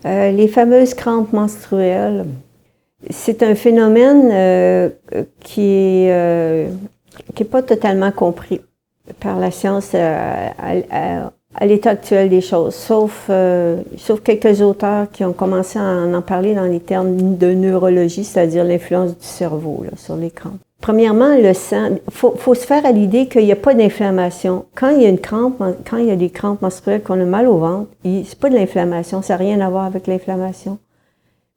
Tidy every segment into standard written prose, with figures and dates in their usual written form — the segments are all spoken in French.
Les fameuses crampes menstruelles, c'est un phénomène qui est pas totalement compris par la science à l'état actuel des choses, sauf quelques auteurs qui ont commencé à en parler dans les termes de neurologie, c'est-à-dire l'influence du cerveau là, sur les crampes. Premièrement, le sang, faut se faire à l'idée qu'il n'y a pas d'inflammation. Quand il y a une crampe, quand il y a des crampes menstruelles, qu'on a mal au ventre, c'est pas de l'inflammation, ça n'a rien à voir avec l'inflammation.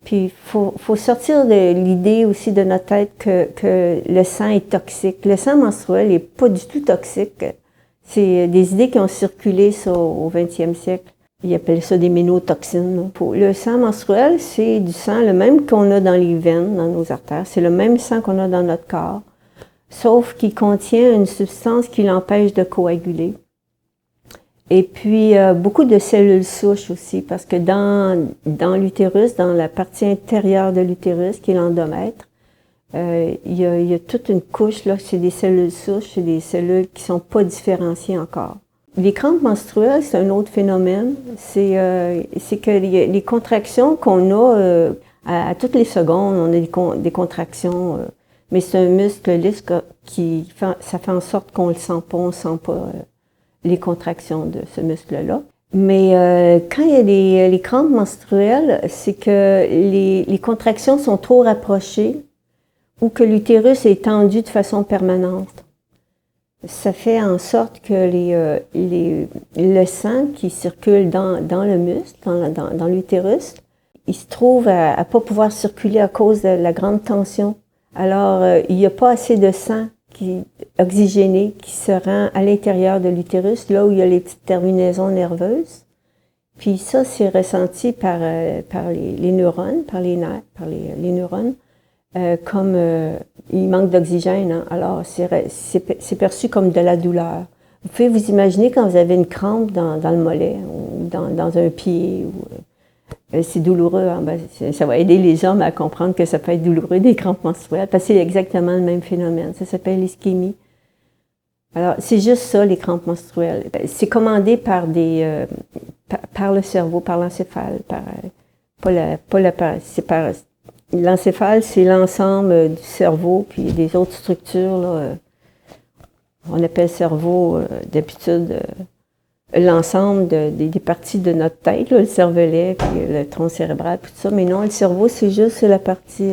Puis faut sortir de l'idée aussi de notre tête que le sang est toxique. Le sang menstruel est pas du tout toxique. C'est des idées qui ont circulé au 20e siècle. Ils appellent ça des ménotoxines. Le sang menstruel, c'est du sang le même qu'on a dans les veines, dans nos artères. C'est le même sang qu'on a dans notre corps, sauf qu'il contient une substance qui l'empêche de coaguler. Et puis, beaucoup de cellules souches aussi, parce que dans l'utérus, dans la partie intérieure de l'utérus, qui est l'endomètre, il y a toute une couche, là, c'est des cellules souches, c'est des cellules qui sont pas différenciées encore. Les crampes menstruelles, c'est un autre phénomène. C'est que les contractions qu'on a à toutes les secondes, on a des contractions, mais c'est un muscle lisse ça fait en sorte qu'on le sent pas, on sent pas les contractions de ce muscle-là. Mais quand il y a les crampes menstruelles, c'est que les contractions sont trop rapprochées ou que l'utérus est tendu de façon permanente. Ça fait en sorte que le sang qui circule dans le muscle, dans l'utérus, il se trouve à pas pouvoir circuler à cause de la grande tension. Alors, il n'y a pas assez de sang oxygéné qui se rend à l'intérieur de l'utérus, là où il y a les petites terminaisons nerveuses. Puis ça, c'est ressenti par les neurones, par les nerfs, par les neurones, comme il manque d'oxygène. Hein. Alors, c'est perçu comme de la douleur. Vous pouvez vous imaginer quand vous avez une crampe dans le mollet ou dans un pied. C'est douloureux. Hein? Ça va aider les hommes à comprendre que ça peut être douloureux, des crampes menstruelles, parce que c'est exactement le même phénomène. Ça s'appelle l'ischémie. Alors, c'est juste ça, les crampes menstruelles. C'est commandé par par le cerveau, par l'encéphale, l'encéphale, c'est l'ensemble du cerveau, puis des autres structures, là. On appelle cerveau, d'habitude, l'ensemble des parties de notre tête, là, le cervelet, puis le tronc cérébral, tout ça. Mais non, le cerveau, c'est juste la partie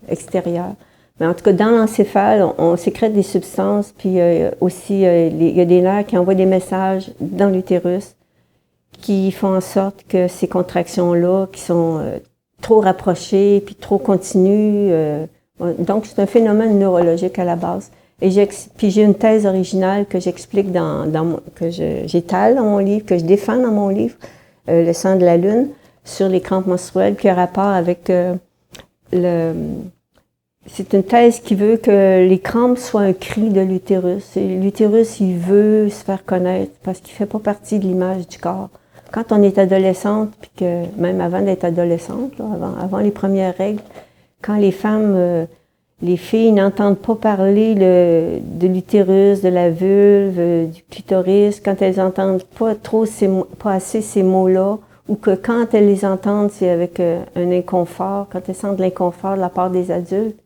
extérieure. Mais en tout cas, dans l'encéphale, on sécrète des substances, puis aussi, il y a des nerfs qui envoient des messages dans l'utérus qui font en sorte que ces contractions-là, qui sont trop rapprochées, puis trop continues, donc c'est un phénomène neurologique à la base. Et puis j'ai une thèse originale que j'explique j'étale dans mon livre, que je défends dans mon livre, Le sang de la lune, sur les crampes menstruelles, qui a rapport avec c'est une thèse qui veut que les crampes soient un cri de l'utérus. Et l'utérus, il veut se faire connaître parce qu'il fait pas partie de l'image du corps. Quand on est adolescente, puis que même avant d'être adolescente, là, avant les premières règles, quand les femmes, les filles n'entendent pas parler de l'utérus, de la vulve, du clitoris, quand elles entendent pas assez ces mots-là, ou que quand elles les entendent, c'est avec un inconfort, quand elles sentent de l'inconfort de la part des adultes,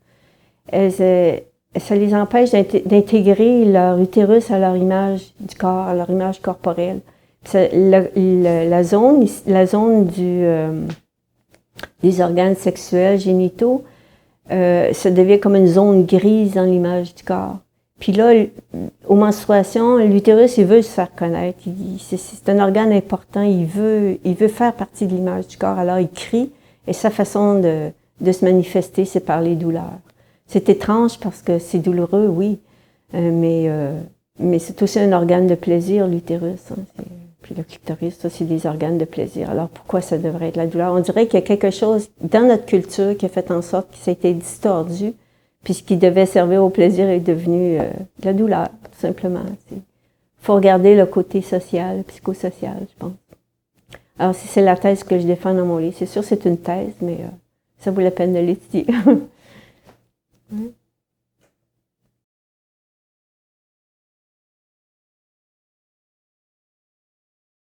ça les empêche d'intégrer leur utérus à leur image du corps, à leur image corporelle. La zone des organes sexuels, génitaux, ça devient comme une zone grise dans l'image du corps. Puis là, aux menstruations, l'utérus, il veut se faire connaître. C'est un organe important, il veut faire partie de l'image du corps. Alors, il crie, et sa façon de se manifester, c'est par les douleurs. C'est étrange parce que c'est douloureux, oui, mais c'est aussi un organe de plaisir, l'utérus. Hein, puis le clitoris, ça, c'est des organes de plaisir. Alors, pourquoi ça devrait être la douleur? On dirait qu'il y a quelque chose dans notre culture qui a fait en sorte que ça a été distordu, puis ce qui devait servir au plaisir est devenu de la douleur, tout simplement. Il faut regarder le côté social, psychosocial, je pense. Alors, c'est la thèse que je défends dans mon livre. C'est sûr, c'est une thèse, mais ça vaut la peine de l'étudier.